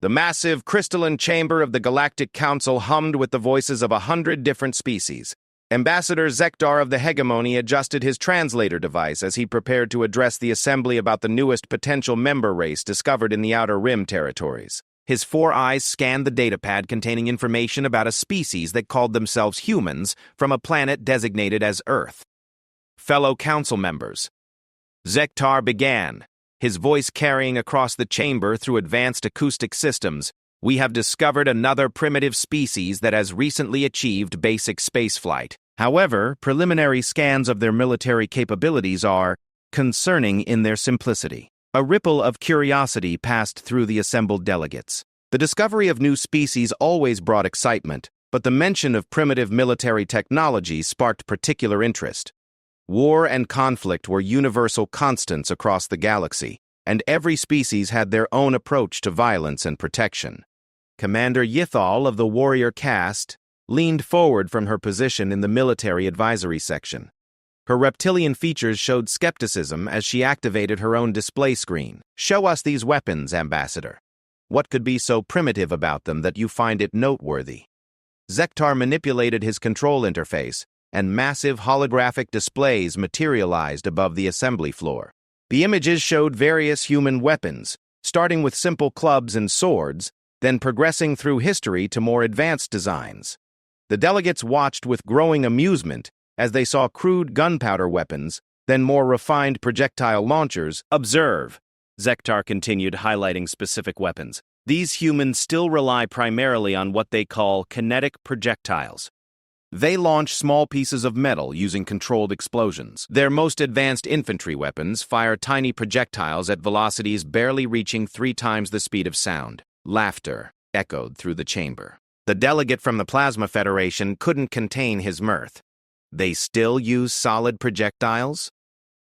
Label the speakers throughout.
Speaker 1: The massive crystalline chamber of the Galactic Council hummed with the voices of 100 different species. Ambassador Zektar of the Hegemony adjusted his translator device as he prepared to address the assembly about the newest potential member race discovered in the Outer Rim territories. His 4 eyes scanned the datapad containing information about a species that called themselves humans from a planet designated as Earth. Fellow council members. Zektar began, his voice carrying across the chamber through advanced acoustic systems. We have discovered another primitive species that has recently achieved basic spaceflight. However, preliminary scans of their military capabilities are concerning in their simplicity. A ripple of curiosity passed through the assembled delegates. The discovery of new species always brought excitement, but the mention of primitive military technology sparked particular interest. War and conflict were universal constants across the galaxy, and every species had their own approach to violence and protection. Commander Yithal of the warrior caste leaned forward from her position in the military advisory section. Her reptilian features showed skepticism as she activated her own display screen. Show us these weapons, Ambassador. What could be so primitive about them that you find it noteworthy? Zektar manipulated his control interface, and massive holographic displays materialized above the assembly floor. The images showed various human weapons, starting with simple clubs and swords, then progressing through history to more advanced designs. The delegates watched with growing amusement as they saw crude gunpowder weapons, then more refined projectile launchers. Observe, Zektar continued, highlighting specific weapons. These humans still rely primarily on what they call kinetic projectiles. They launch small pieces of metal using controlled explosions. Their most advanced infantry weapons fire tiny projectiles at velocities barely reaching 3 times the speed of sound. Laughter echoed through the chamber. The delegate from the Plasma Federation couldn't contain his mirth. They still use solid projectiles?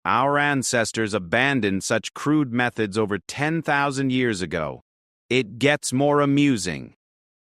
Speaker 1: Our ancestors abandoned such crude methods over 10,000 years ago. It gets more amusing.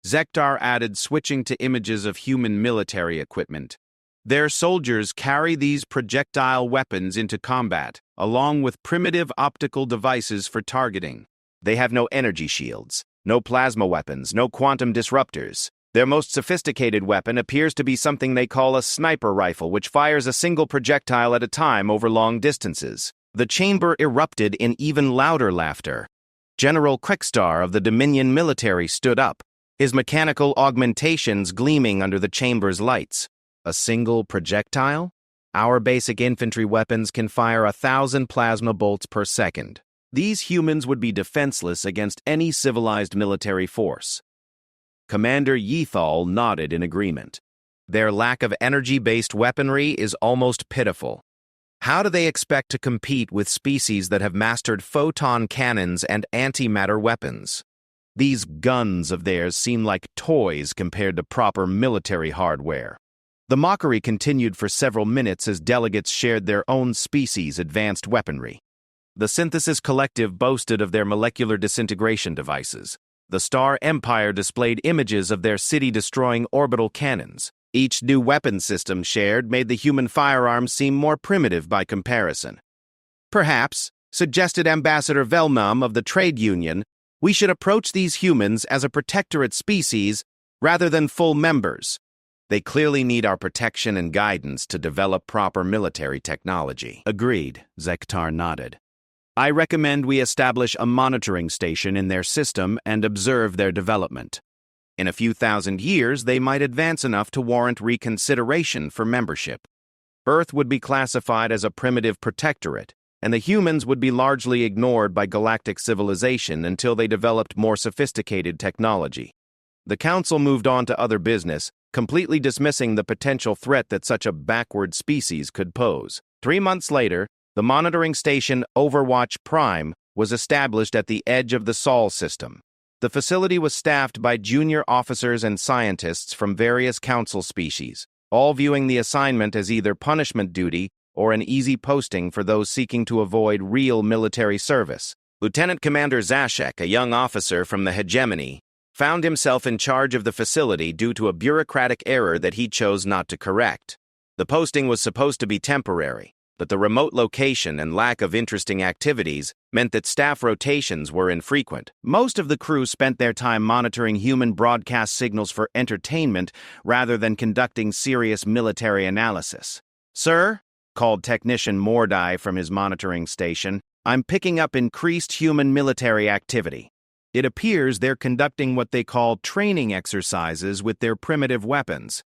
Speaker 1: Zektar added, switching to images of human military equipment. Their soldiers carry these projectile weapons into combat, along with primitive optical devices for targeting. They have no energy shields, no plasma weapons, no quantum disruptors. Their most sophisticated weapon appears to be something they call a sniper rifle, which fires a single projectile at a time over long distances. The chamber erupted in even louder laughter. General Quickstar of the Dominion military stood up, his mechanical augmentations gleaming under the chamber's lights. A single projectile? Our basic infantry weapons can fire 1,000 plasma bolts per second. These humans would be defenseless against any civilized military force. Commander Yithal nodded in agreement. Their lack of energy-based weaponry is almost pitiful. How do they expect to compete with species that have mastered photon cannons and antimatter weapons? These guns of theirs seem like toys compared to proper military hardware. The mockery continued for several minutes as delegates shared their own species' advanced weaponry. The Synthesis Collective boasted of their molecular disintegration devices. The Star Empire displayed images of their city-destroying orbital cannons. Each new weapon system shared made the human firearms seem more primitive by comparison. Perhaps, suggested Ambassador Velnam of the Trade Union, we should approach these humans as a protectorate species rather than full members. They clearly need our protection and guidance to develop proper military technology. Agreed, Zektar nodded. I recommend we establish a monitoring station in their system and observe their development. In a few thousand years, they might advance enough to warrant reconsideration for membership. Earth would be classified as a primitive protectorate, and the humans would be largely ignored by galactic civilization until they developed more sophisticated technology. The Council moved on to other business, completely dismissing the potential threat that such a backward species could pose. 3 months later, the monitoring station Overwatch Prime was established at the edge of the Sol system. The facility was staffed by junior officers and scientists from various council species, all viewing the assignment as either punishment duty or an easy posting for those seeking to avoid real military service. Lieutenant Commander Zashek, a young officer from the Hegemony, found himself in charge of the facility due to a bureaucratic error that he chose not to correct. The posting was supposed to be temporary, but the remote location and lack of interesting activities meant that staff rotations were infrequent. Most of the crew spent their time monitoring human broadcast signals for entertainment rather than conducting serious military analysis. "Sir," called Technician Mordai from his monitoring station, "I'm picking up increased human military activity. It appears they're conducting what they call training exercises with their primitive weapons."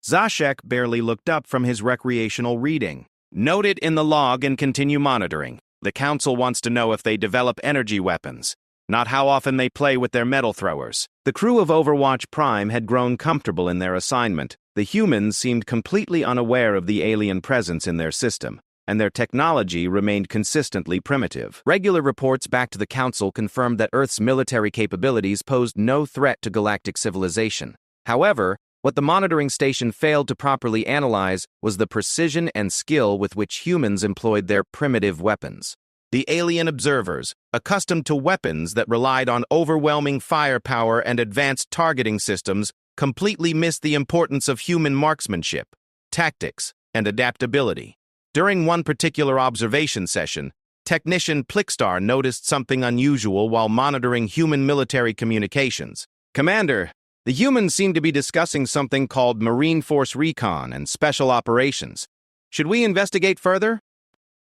Speaker 1: Zashek barely looked up from his recreational reading. "Note it in the log and continue monitoring. The Council wants to know if they develop energy weapons, not how often they play with their metal throwers." The crew of Overwatch Prime had grown comfortable in their assignment. The humans seemed completely unaware of the alien presence in their system, and their technology remained consistently primitive. Regular reports back to the Council confirmed that Earth's military capabilities posed no threat to galactic civilization. However, what the monitoring station failed to properly analyze was the precision and skill with which humans employed their primitive weapons. The alien observers, accustomed to weapons that relied on overwhelming firepower and advanced targeting systems, completely missed the importance of human marksmanship, tactics, and adaptability. During one particular observation session, Technician Plickstar noticed something unusual while monitoring human military communications. "Commander, the humans seem to be discussing something called Marine Force Recon and Special Operations. Should we investigate further?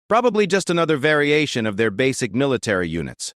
Speaker 1: Probably just another variation of their basic military units."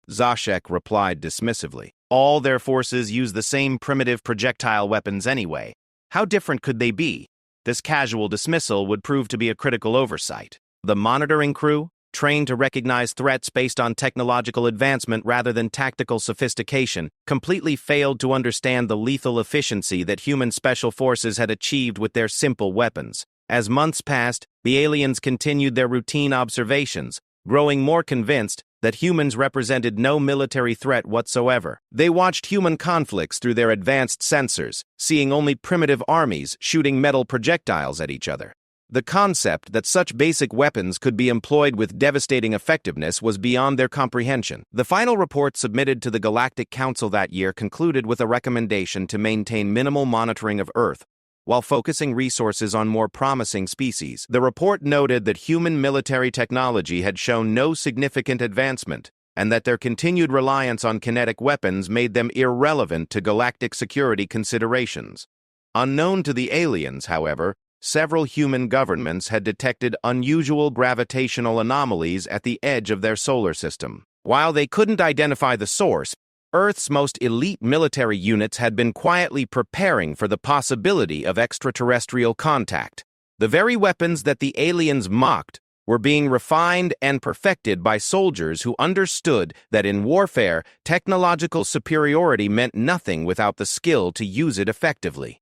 Speaker 1: Zashek replied dismissively. "All their forces use the same primitive projectile weapons anyway. How different could they be?" This casual dismissal would prove to be a critical oversight. The monitoring crew, trained to recognize threats based on technological advancement rather than tactical sophistication, completely failed to understand the lethal efficiency that human special forces had achieved with their simple weapons. As months passed, the aliens continued their routine observations, growing more convinced that humans represented no military threat whatsoever. They watched human conflicts through their advanced sensors, seeing only primitive armies shooting metal projectiles at each other. The concept that such basic weapons could be employed with devastating effectiveness was beyond their comprehension. The final report submitted to the Galactic Council that year concluded with a recommendation to maintain minimal monitoring of Earth, while focusing resources on more promising species. The report noted that human military technology had shown no significant advancement, and that their continued reliance on kinetic weapons made them irrelevant to galactic security considerations. Unknown to the aliens, however, several human governments had detected unusual gravitational anomalies at the edge of their solar system. While they couldn't identify the source, Earth's most elite military units had been quietly preparing for the possibility of extraterrestrial contact. The very weapons that the aliens mocked were being refined and perfected by soldiers who understood that in warfare, technological superiority meant nothing without the skill to use it effectively.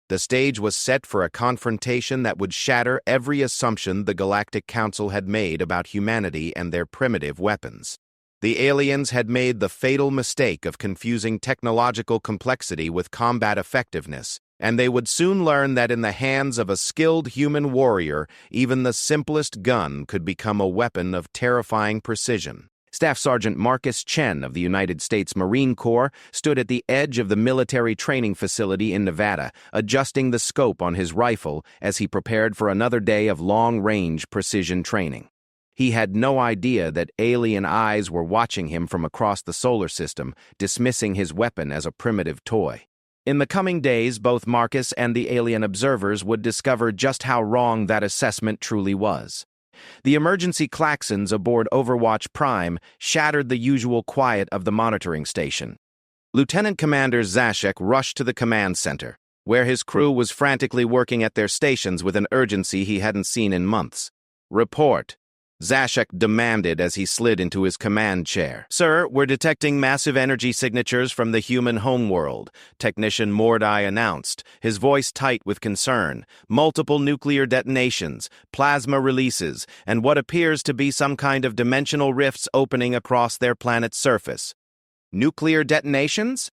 Speaker 1: The stage was set for a confrontation that would shatter every assumption the Galactic Council had made about humanity and their primitive weapons. The aliens had made the fatal mistake of confusing technological complexity with combat effectiveness, and they would soon learn that in the hands of a skilled human warrior, even the simplest gun could become a weapon of terrifying precision. Staff Sergeant Marcus Chen of the United States Marine Corps stood at the edge of the military training facility in Nevada, adjusting the scope on his rifle as he prepared for another day of long-range precision training. He had no idea that alien eyes were watching him from across the solar system, dismissing his weapon as a primitive toy. In the coming days, both Marcus and the alien observers would discover just how wrong that assessment truly was. The emergency klaxons aboard Overwatch Prime shattered the usual quiet of the monitoring station. Lieutenant Commander Zashek rushed to the command center, where his crew was frantically working at their stations with an urgency he hadn't seen in months. "Report," Zashek demanded as he slid into his command chair. "Sir, we're detecting massive energy signatures from the human homeworld," Technician Mordai announced, his voice tight with concern. "Multiple nuclear detonations, plasma releases, and what appears to be some kind of dimensional rifts opening across their planet's surface." Nuclear detonations?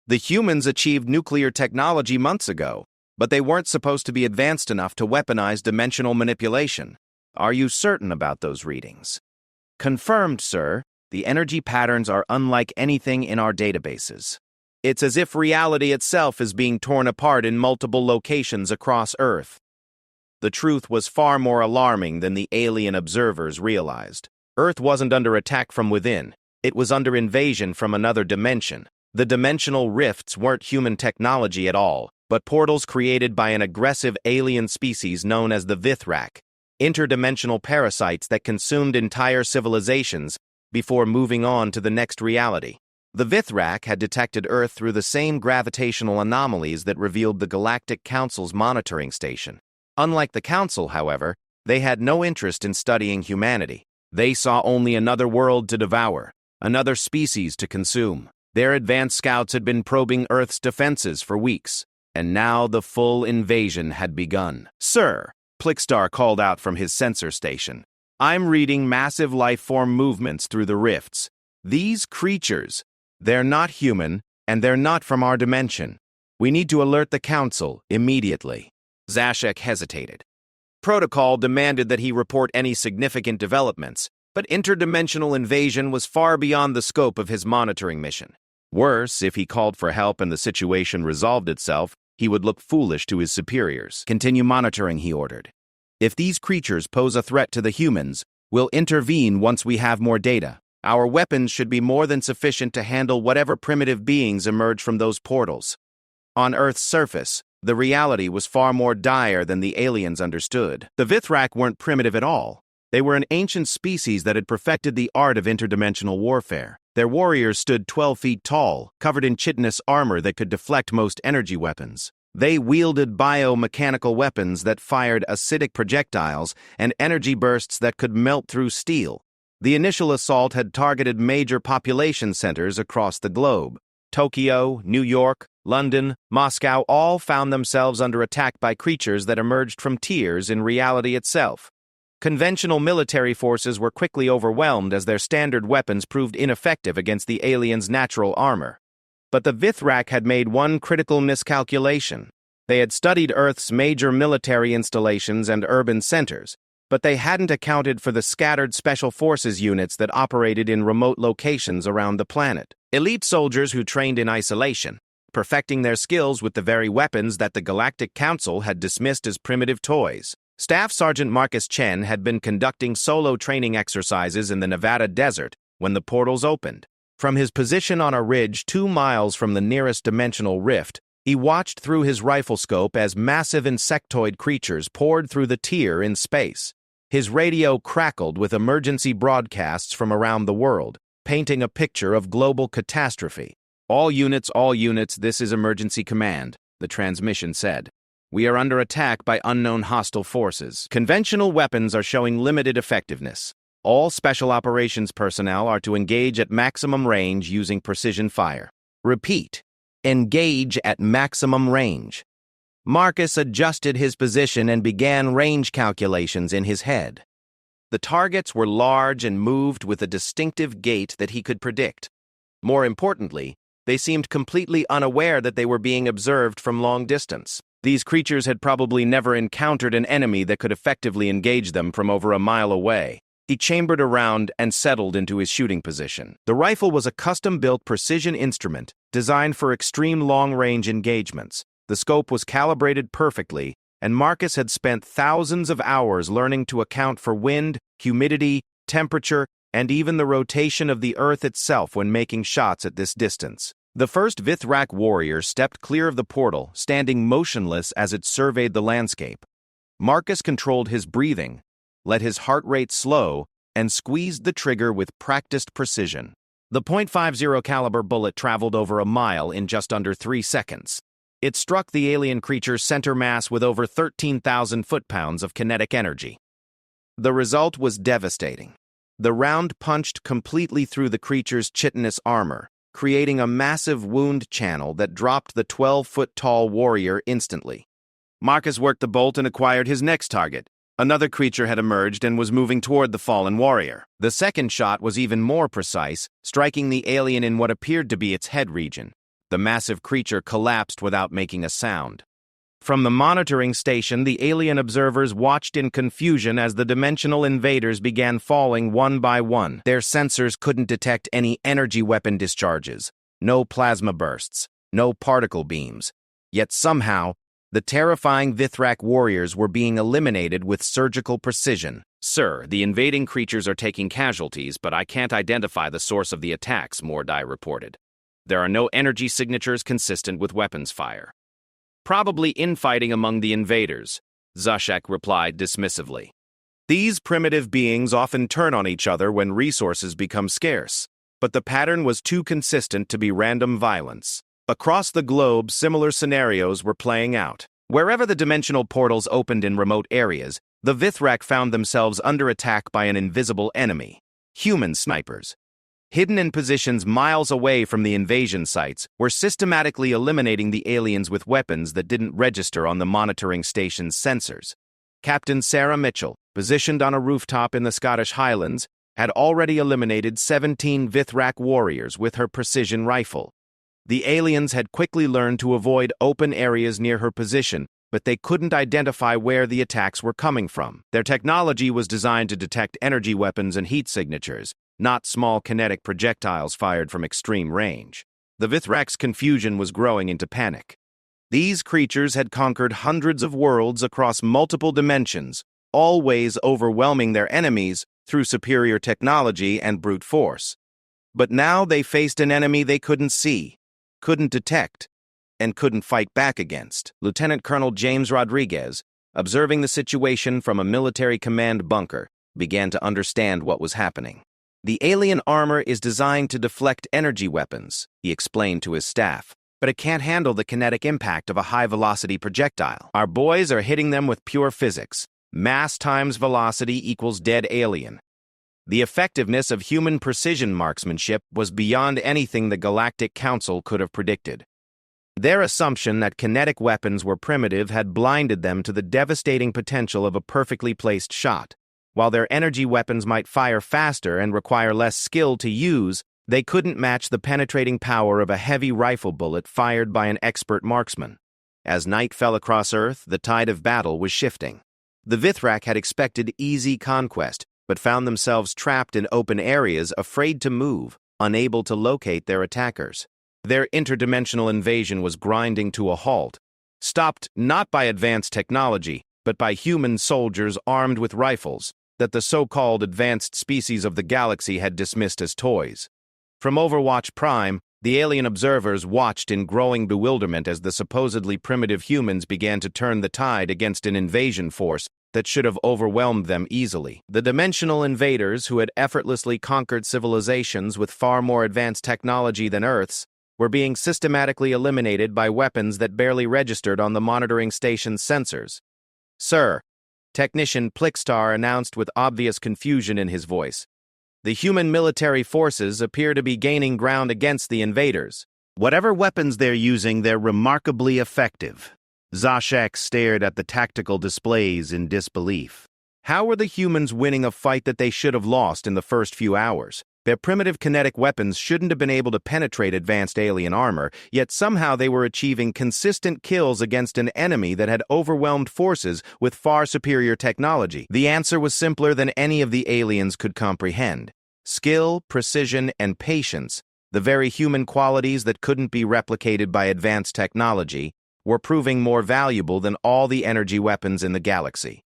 Speaker 1: The humans achieved nuclear technology months ago, but they weren't supposed to be advanced enough to weaponize dimensional manipulation. "Are you certain about those readings?" "Confirmed, sir. The energy patterns are unlike anything in our databases. It's as if reality itself is being torn apart in multiple locations across Earth." the truth was far more alarming than the alien observers realized. Earth wasn't under attack from within. It was under invasion from another dimension. The dimensional rifts weren't human technology at all, but portals created by an aggressive alien species known as the Vithrak, interdimensional parasites that consumed entire civilizations before moving on to the next reality. The Vithrak had detected Earth through the same gravitational anomalies that revealed the Galactic Council's monitoring station. Unlike the Council, however, they had no interest in studying humanity. They saw only another world to devour, another species to consume. Their advanced scouts had been probing Earth's defenses for weeks, and now the full invasion had begun. "Sir," Plickstar called out from his sensor station, "I'm reading massive life-form movements through the rifts. These creatures, they're not human, and they're not from our dimension. We need to alert the Council immediately." Zashek hesitated. Protocol demanded that he report any significant developments, but interdimensional invasion was far beyond the scope of his monitoring mission. Worse, if he called for help and the situation resolved itself, he would look foolish to his superiors. "Continue monitoring," he ordered. "If these creatures pose a threat to the humans, we'll intervene once we have more data. Our weapons should be more than sufficient to handle whatever primitive beings emerge from those portals." On Earth's surface, the reality was far more dire than the aliens understood. The Vithrak weren't primitive at all. They were an ancient species that had perfected the art of interdimensional warfare. Their warriors stood 12 feet tall, covered in chitinous armor that could deflect most energy weapons. They wielded biomechanical weapons that fired acidic projectiles and energy bursts that could melt through steel. The initial assault had targeted major population centers across the globe. Tokyo, New York, London, Moscow all found themselves under attack by creatures that emerged from tiers in reality itself. Conventional military forces were quickly overwhelmed as their standard weapons proved ineffective against the aliens' natural armor. But the Vithrak had made one critical miscalculation. They had studied Earth's major military installations and urban centers, but they hadn't accounted for the scattered special forces units that operated in remote locations around the planet. Elite soldiers who trained in isolation, perfecting their skills with the very weapons that the Galactic Council had dismissed as primitive toys. Staff Sergeant Marcus Chen had been conducting solo training exercises in the Nevada desert when the portals opened. From his position on a ridge 2 miles from the nearest dimensional rift, he watched through his rifle scope as massive insectoid creatures poured through the tier in space. His radio crackled with emergency broadcasts from around the world, painting a picture of global catastrophe. All units, this is emergency command," the transmission said. "We are under attack by unknown hostile forces. Conventional weapons are showing limited effectiveness. All special operations personnel are to engage at maximum range using precision fire. Repeat, engage at maximum range." Marcus adjusted his position and began range calculations in his head. The targets were large and moved with a distinctive gait that he could predict. More importantly, they seemed completely unaware that they were being observed from long distance. These creatures had probably never encountered an enemy that could effectively engage them from over a mile away. He chambered around and settled into his shooting position. The rifle was a custom-built precision instrument designed for extreme long-range engagements. The scope was calibrated perfectly, and Marcus had spent thousands of hours learning to account for wind, humidity, temperature, and even the rotation of the Earth itself when making shots at this distance. The first Vithrak warrior stepped clear of the portal, standing motionless as it surveyed the landscape. Marcus controlled his breathing, let his heart rate slow, and squeezed the trigger with practiced precision. The .50 caliber bullet traveled over a mile in just under 3 seconds. It struck the alien creature's center mass with over 13,000 foot-pounds of kinetic energy. The result was devastating. The round punched completely through the creature's chitinous armor, creating a massive wound channel that dropped the 12-foot-tall warrior instantly. Marcus worked the bolt and acquired his next target. Another creature had emerged and was moving toward the fallen warrior. The second shot was even more precise, striking the alien in what appeared to be its head region. The massive creature collapsed without making a sound. From the monitoring station, the alien observers watched in confusion as the dimensional invaders began falling one by one. Their sensors couldn't detect any energy weapon discharges, no plasma bursts, no particle beams. Yet somehow, The terrifying Vithrak warriors were being eliminated with surgical precision.
Speaker 2: Sir, the invading creatures are taking casualties, but I can't identify the source of the attacks, Mordai reported. There are no energy signatures consistent with weapons fire. Probably infighting among the invaders, Zashek replied dismissively.
Speaker 1: These primitive beings often turn on each other when resources become scarce, but the pattern was too consistent to be random violence. Across the globe, similar scenarios were playing out. Wherever the dimensional portals opened in remote areas, the Vithrak found themselves under attack by an invisible enemy. Human snipers. Hidden in positions miles away from the invasion sites, were systematically eliminating the aliens with weapons that didn't register on the monitoring station's sensors. Captain Sarah Mitchell, positioned on a rooftop in the Scottish Highlands, had already eliminated 17 Vithrak warriors with her precision rifle. The aliens had quickly learned to avoid open areas near her position, but they couldn't identify where the attacks were coming from. Their technology was designed to detect energy weapons and heat signatures, not small kinetic projectiles fired from extreme range. The Vithrak's confusion was growing into panic. These creatures had conquered hundreds of worlds across multiple dimensions, always overwhelming their enemies through superior technology and brute force. But now they faced an enemy they couldn't see, couldn't detect, and couldn't fight back against. Lieutenant Colonel James Rodriguez, observing the situation from a military command bunker, began to understand what was happening. The alien armor is designed to deflect energy weapons, he explained to his staff, but it can't handle the kinetic impact of a high-velocity projectile. Our boys are hitting them with pure physics. Mass times velocity equals dead alien. The effectiveness of human precision marksmanship was beyond anything the Galactic Council could have predicted. Their assumption that kinetic weapons were primitive had blinded them to the devastating potential of a perfectly placed shot. While their energy weapons might fire faster and require less skill to use, they couldn't match the penetrating power of a heavy rifle bullet fired by an expert marksman. As night fell across Earth, the tide of battle was shifting. The Vithrak had expected easy conquest, but found themselves trapped in open areas, afraid to move, unable to locate their attackers. Their interdimensional invasion was grinding to a halt, stopped not by advanced technology, but by human soldiers armed with rifles that the so-called advanced species of the galaxy had dismissed as toys. From Overwatch Prime, the alien observers watched in growing bewilderment as the supposedly primitive humans began to turn the tide against an invasion force that should have overwhelmed them easily. The dimensional invaders, who had effortlessly conquered civilizations with far more advanced technology than Earth's, were being systematically eliminated by weapons that barely registered on the monitoring station's sensors. "Sir," Technician Plixstar announced with obvious confusion in his voice, "the human military forces appear to be gaining ground against the invaders. Whatever weapons they're using, they're remarkably effective." Zashek stared at the tactical displays in disbelief. How were the humans winning a fight that they should have lost in the first few hours? Their primitive kinetic weapons shouldn't have been able to penetrate advanced alien armor, yet somehow they were achieving consistent kills against an enemy that had overwhelmed forces with far superior technology. The answer was simpler than any of the aliens could comprehend. Skill, precision, and patience, the very human qualities that couldn't be replicated by advanced technology, were proving more valuable than all the energy weapons in the galaxy.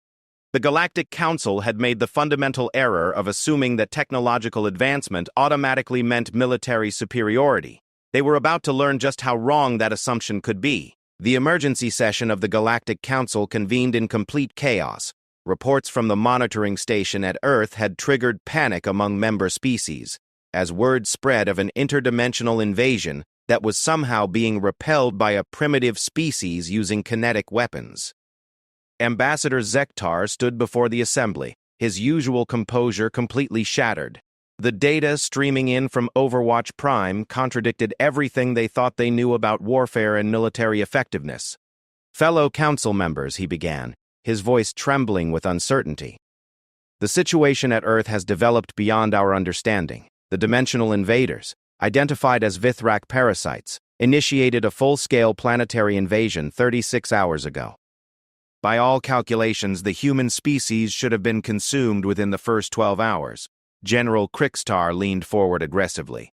Speaker 1: The Galactic Council had made the fundamental error of assuming that technological advancement automatically meant military superiority. They were about to learn just how wrong that assumption could be. The emergency session of the Galactic Council convened in complete chaos. Reports from the monitoring station at Earth had triggered panic among member species, as word spread of an interdimensional invasion that was somehow being repelled by a primitive species using kinetic weapons. Ambassador Zektar stood before the assembly, his usual composure completely shattered. The data streaming in from Overwatch Prime contradicted everything they thought they knew about warfare and military effectiveness. "Fellow council members," he began, his voice trembling with uncertainty. "The situation at Earth has developed beyond our understanding. The dimensional invaders, identified as Vithrak parasites, initiated a full-scale planetary invasion 36 hours ago. By all calculations, the human species should have been consumed within the first 12 hours. General Krikstar leaned forward aggressively.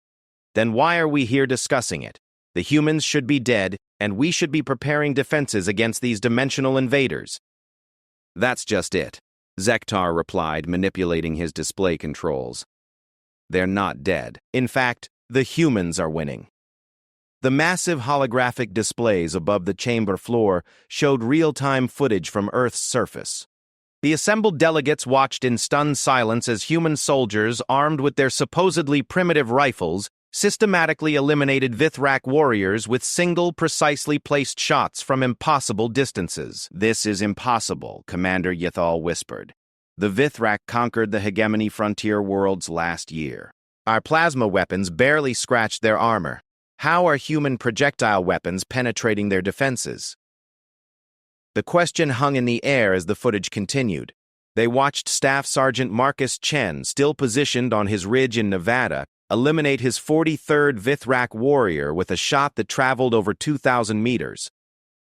Speaker 1: "Then why are we here discussing it? The humans should be dead, and we should be preparing defenses against these dimensional invaders.
Speaker 2: That's just it, Zektar replied, manipulating his display controls. They're not dead.
Speaker 1: In fact, the humans are winning. The massive holographic displays above the chamber floor showed real-time footage from Earth's surface. The assembled delegates watched in stunned silence as human soldiers, armed with their supposedly primitive rifles, systematically eliminated Vithrak warriors with single, precisely placed shots from impossible distances.
Speaker 2: "This is impossible," Commander Ythal whispered. "The Vithrak conquered the hegemony frontier worlds last year.
Speaker 1: Our plasma weapons barely scratched their armor. How are human projectile weapons penetrating their defenses?" The question hung in the air as the footage continued. They watched Staff Sergeant Marcus Chen, still positioned on his ridge in Nevada, eliminate his 43rd Vithrak warrior with a shot that traveled over 2,000 meters.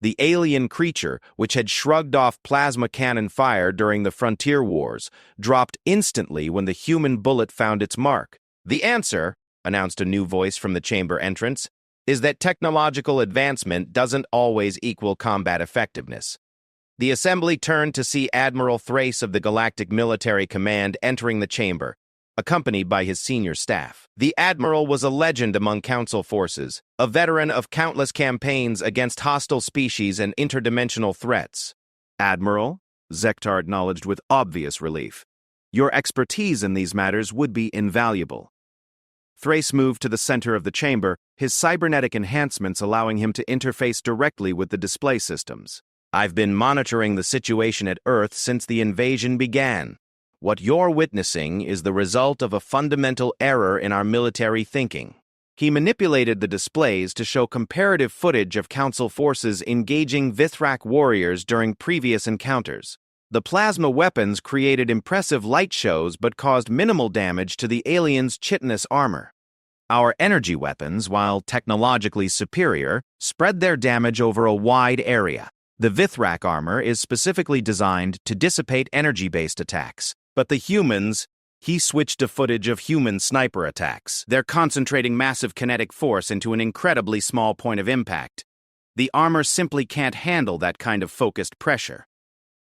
Speaker 1: The alien creature, which had shrugged off plasma cannon fire during the Frontier Wars, dropped instantly when the human bullet found its mark. "The answer," announced a new voice from the chamber entrance, "is that technological advancement doesn't always equal combat effectiveness." The assembly turned to see Admiral Thrace of the Galactic Military Command entering the chamber, accompanied by his senior staff. The Admiral was a legend among Council forces, a veteran of countless campaigns against hostile species and interdimensional threats.
Speaker 2: "Admiral," Zektar acknowledged with obvious relief, "your expertise in these matters would be invaluable." Thrace moved to the center of the chamber, his cybernetic enhancements allowing him to interface directly with the display systems.
Speaker 1: "I've been monitoring the situation at Earth since the invasion began. What you're witnessing is the result of a fundamental error in our military thinking." He manipulated the displays to show comparative footage of Council forces engaging Vithrak warriors during previous encounters. The plasma weapons created impressive light shows but caused minimal damage to the aliens' chitinous armor. Our energy weapons, while technologically superior, spread their damage over a wide area. The Vithrak armor is specifically designed to dissipate energy-based attacks. But the humans, he switched to footage of human sniper attacks. They're concentrating massive kinetic force into an incredibly small point of impact. The armor simply can't handle that kind of focused pressure.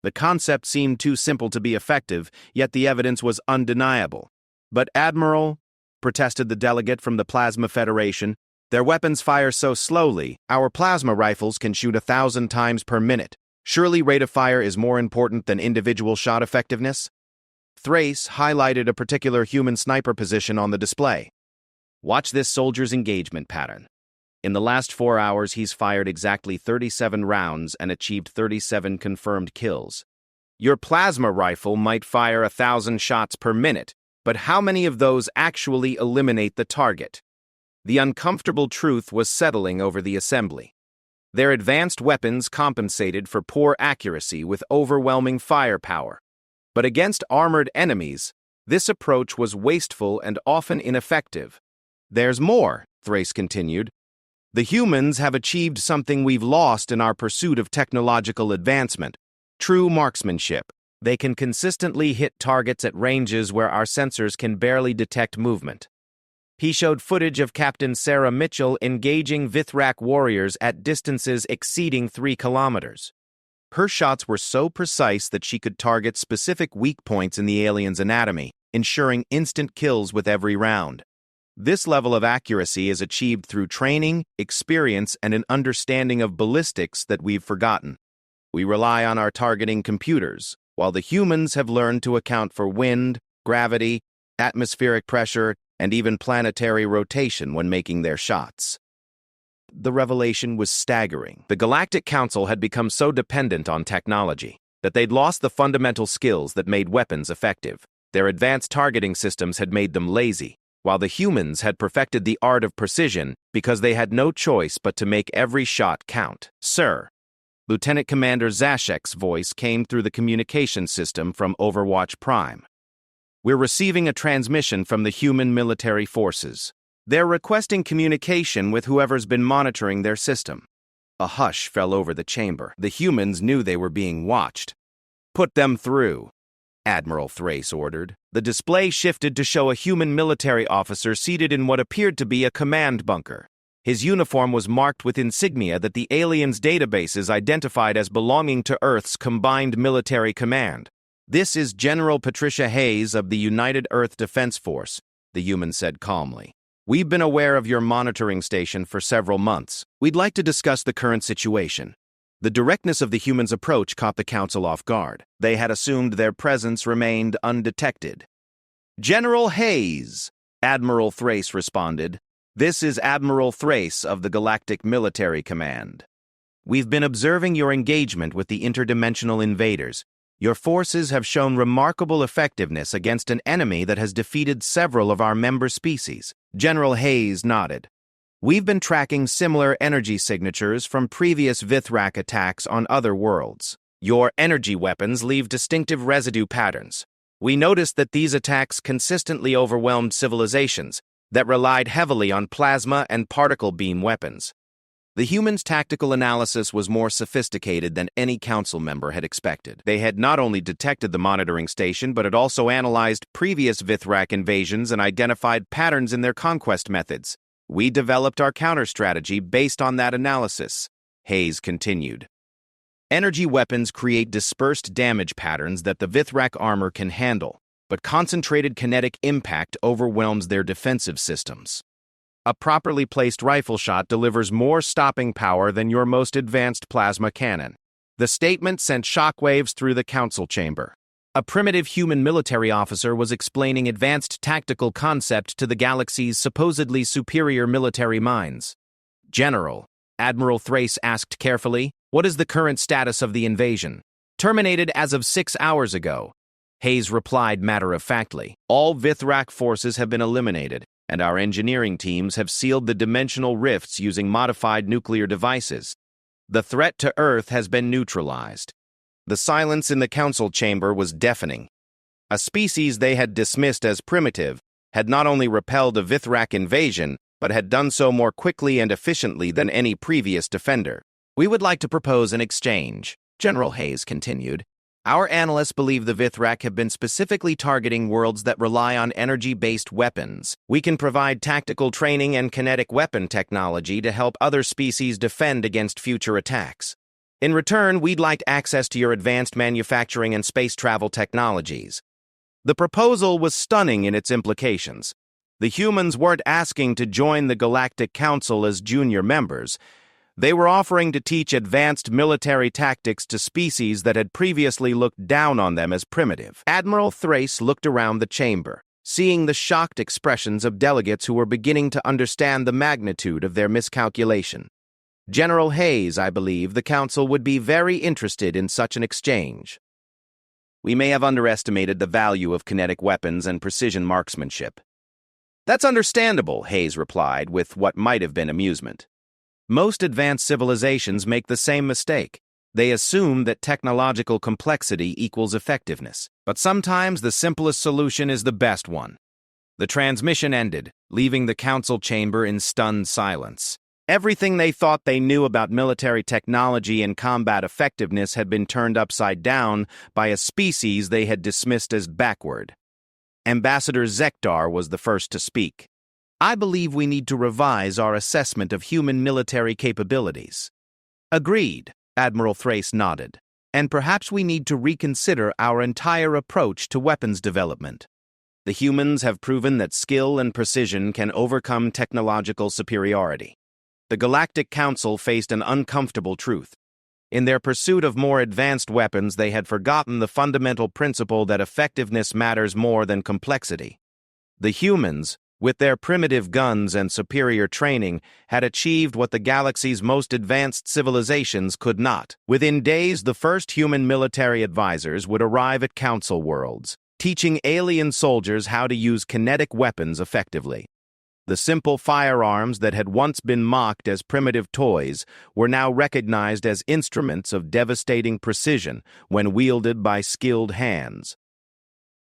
Speaker 1: The concept seemed too simple to be effective, yet the evidence was undeniable. "But Admiral," protested the delegate from the Plasma Federation, "their weapons fire so slowly, our plasma rifles can shoot 1,000 times per minute. Surely rate of fire is more important than individual shot effectiveness?" Thrace highlighted a particular human sniper position on the display. "Watch this soldier's engagement pattern. In the last 4 hours, he's fired exactly 37 rounds and achieved 37 confirmed kills. Your plasma rifle might fire 1,000 shots per minute, but how many of those actually eliminate the target?" The uncomfortable truth was settling over the assembly. Their advanced weapons compensated for poor accuracy with overwhelming firepower. But against armored enemies, this approach was wasteful and often ineffective. "There's more," Thrace continued. "The humans have achieved something we've lost in our pursuit of technological advancement: true marksmanship. They can consistently hit targets at ranges where our sensors can barely detect movement." He showed footage of Captain Sarah Mitchell engaging Vithrak warriors at distances exceeding 3 kilometers. Her shots were so precise that she could target specific weak points in the alien's anatomy, ensuring instant kills with every round. This level of accuracy is achieved through training, experience, and an understanding of ballistics that we've forgotten. We rely on our targeting computers, while the humans have learned to account for wind, gravity, atmospheric pressure, and even planetary rotation when making their shots. The revelation was staggering. The Galactic Council had become so dependent on technology that they'd lost the fundamental skills that made weapons effective. Their advanced targeting systems had made them lazy, while the humans had perfected the art of precision because they had no choice but to make every shot count. "Sir," Lieutenant Commander Zashek's voice came through the communication system from Overwatch Prime. "We're receiving a transmission from the human military forces. They're requesting communication with whoever's been monitoring their system." A hush fell over the chamber. The humans knew they were being watched. "Put them through," Admiral Thrace ordered. The display shifted to show a human military officer seated in what appeared to be a command bunker. His uniform was marked with insignia that the aliens' databases identified as belonging to Earth's Combined Military Command. "This is General Patricia Hayes of the United Earth Defense Force," the human said calmly. "We've been aware of your monitoring station for several months. We'd like to discuss the current situation." The directness of the human's approach caught the council off guard. They had assumed their presence remained undetected. "General Hayes," Admiral Thrace responded. "This is Admiral Thrace of the Galactic Military Command. We've been observing your engagement with the interdimensional invaders. Your forces have shown remarkable effectiveness against an enemy that has defeated several of our member species." General Hayes nodded. "We've been tracking similar energy signatures from previous Vithrak attacks on other worlds. Your energy weapons leave distinctive residue patterns. We noticed that these attacks consistently overwhelmed civilizations that relied heavily on plasma and particle beam weapons." The humans' tactical analysis was more sophisticated than any council member had expected. They had not only detected the monitoring station, but had also analyzed previous Vithrak invasions and identified patterns in their conquest methods. "We developed our counter-strategy based on that analysis," Hayes continued. "Energy weapons create dispersed damage patterns that the Vithrak armor can handle, but concentrated kinetic impact overwhelms their defensive systems. A properly placed rifle shot delivers more stopping power than your most advanced plasma cannon." The statement sent shockwaves through the council chamber. A primitive human military officer was explaining advanced tactical concepts to the galaxy's supposedly superior military minds. "General," Admiral Thrace asked carefully, "what is the current status of the invasion?" "Terminated as of 6 hours ago," Hayes replied matter-of-factly. "All Vithrak forces have been eliminated, and our engineering teams have sealed the dimensional rifts using modified nuclear devices. The threat to Earth has been neutralized." The silence in the council chamber was deafening. A species they had dismissed as primitive had not only repelled a Vithrak invasion, but had done so more quickly and efficiently than any previous defender. "We would like to propose an exchange," General Hayes continued. "Our analysts believe the Vithrak have been specifically targeting worlds that rely on energy-based weapons. We can provide tactical training and kinetic weapon technology to help other species defend against future attacks. In return, we'd like access to your advanced manufacturing and space travel technologies." The proposal was stunning in its implications. The humans weren't asking to join the Galactic Council as junior members. They were offering to teach advanced military tactics to species that had previously looked down on them as primitive. Admiral Thrace looked around the chamber, seeing the shocked expressions of delegates who were beginning to understand the magnitude of their miscalculation. "General Hayes, I believe the Council would be very interested in such an exchange. We may have underestimated the value of kinetic weapons and precision marksmanship." "That's understandable," Hayes replied, with what might have been amusement. "Most advanced civilizations make the same mistake. They assume that technological complexity equals effectiveness. But sometimes the simplest solution is the best one." The transmission ended, leaving the council chamber in stunned silence. Everything they thought they knew about military technology and combat effectiveness had been turned upside down by a species they had dismissed as backward. Ambassador Zekdar was the first to speak. "I believe we need to revise our assessment of human military capabilities." "Agreed," Admiral Thrace nodded. "And perhaps we need to reconsider our entire approach to weapons development. The humans have proven that skill and precision can overcome technological superiority." The Galactic Council faced an uncomfortable truth. In their pursuit of more advanced weapons, they had forgotten the fundamental principle that effectiveness matters more than complexity. The humans, with their primitive guns and superior training, had achieved what the galaxy's most advanced civilizations could not. Within days, the first human military advisors would arrive at Council worlds, teaching alien soldiers how to use kinetic weapons effectively. The simple firearms that had once been mocked as primitive toys were now recognized as instruments of devastating precision when wielded by skilled hands.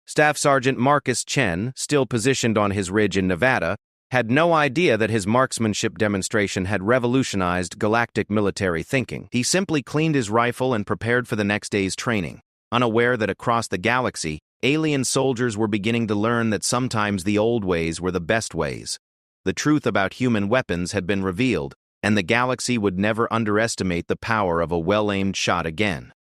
Speaker 1: Staff Sergeant Marcus Chen, still positioned on his ridge in Nevada, had no idea that his marksmanship demonstration had revolutionized galactic military thinking. He simply cleaned his rifle and prepared for the next day's training, unaware that across the galaxy, alien soldiers were beginning to learn that sometimes the old ways were the best ways. The truth about human weapons had been revealed, and the galaxy would never underestimate the power of a well-aimed shot again.